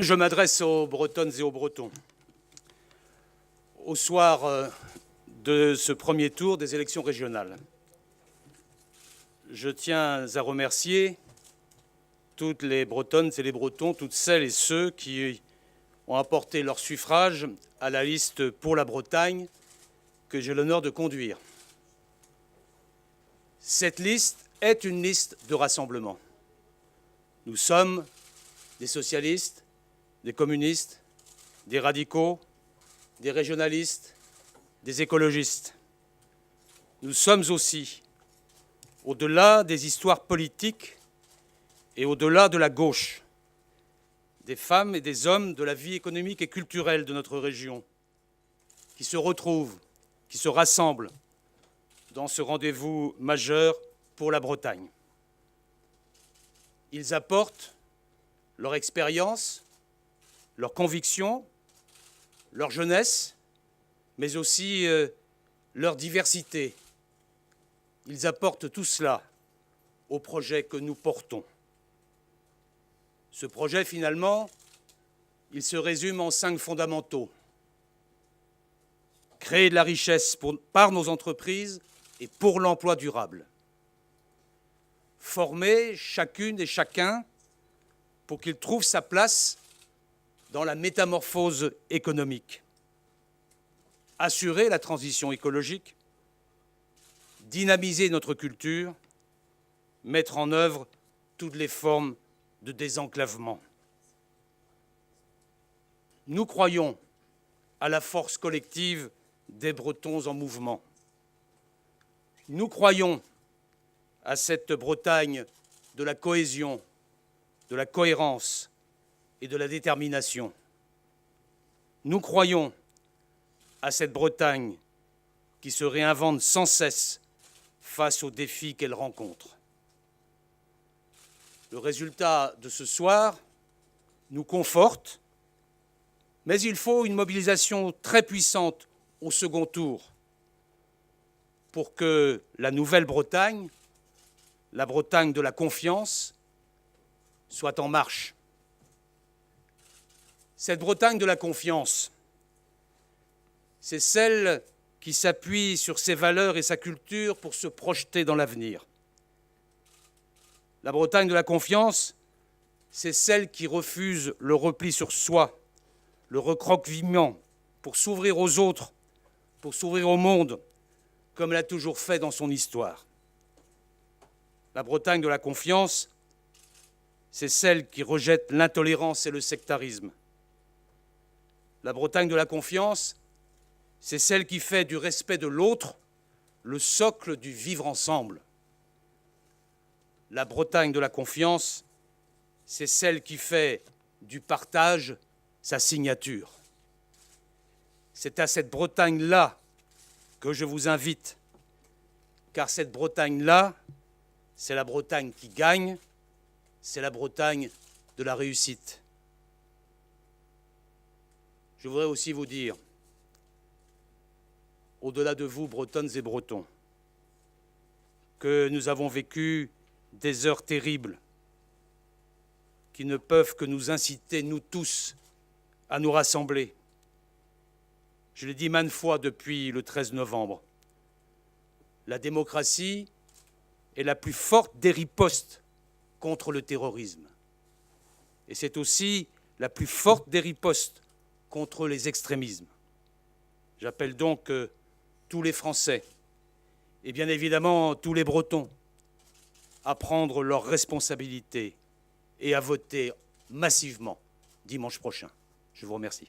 Je m'adresse aux Bretonnes et aux Bretons. Au soir de ce premier tour des élections régionales, je tiens à remercier toutes les Bretonnes et les Bretons, toutes celles et ceux qui ont apporté leur suffrage à la liste pour la Bretagne que j'ai l'honneur de conduire. Cette liste est une liste de rassemblement. Nous sommes des socialistes, des communistes, des radicaux, des régionalistes, des écologistes. Nous sommes aussi, au-delà des histoires politiques et au-delà de la gauche, des femmes et des hommes de la vie économique et culturelle de notre région, qui se retrouvent, qui se rassemblent dans ce rendez-vous majeur pour la Bretagne. Ils apportent leur expérience, leurs convictions, leur jeunesse, mais aussi leur diversité. Ils apportent tout cela au projet que nous portons. Ce projet, finalement, il se résume en 5 fondamentaux. Créer de la richesse par nos entreprises et pour l'emploi durable. Former chacune et chacun pour qu'il trouve sa place dans la métamorphose économique. Assurer la transition écologique, dynamiser notre culture, mettre en œuvre toutes les formes de désenclavement. Nous croyons à la force collective des Bretons en mouvement. Nous croyons à cette Bretagne de la cohésion, de la cohérence et de la détermination. Nous croyons à cette Bretagne qui se réinvente sans cesse face aux défis qu'elle rencontre. Le résultat de ce soir nous conforte, mais il faut une mobilisation très puissante au second tour pour que la Nouvelle-Bretagne, la Bretagne de la confiance, soit en marche. Cette Bretagne de la confiance, c'est celle qui s'appuie sur ses valeurs et sa culture pour se projeter dans l'avenir. La Bretagne de la confiance, c'est celle qui refuse le repli sur soi, le recroquevillement, pour s'ouvrir aux autres, pour s'ouvrir au monde, comme elle a toujours fait dans son histoire. La Bretagne de la confiance, c'est celle qui rejette l'intolérance et le sectarisme. La Bretagne de la confiance, c'est celle qui fait du respect de l'autre le socle du vivre ensemble. La Bretagne de la confiance, c'est celle qui fait du partage sa signature. C'est à cette Bretagne-là que je vous invite, car cette Bretagne-là, c'est la Bretagne qui gagne, c'est la Bretagne de la réussite. Je voudrais aussi vous dire, au-delà de vous, Bretonnes et Bretons, que nous avons vécu des heures terribles qui ne peuvent que nous inciter, nous tous, à nous rassembler. Je l'ai dit maintes fois depuis le 13 novembre. La démocratie est la plus forte des ripostes contre le terrorisme. Et c'est aussi la plus forte des ripostes contre les extrémismes. J'appelle donc tous les Français, et bien évidemment tous les Bretons, à prendre leurs responsabilités et à voter massivement dimanche prochain. Je vous remercie.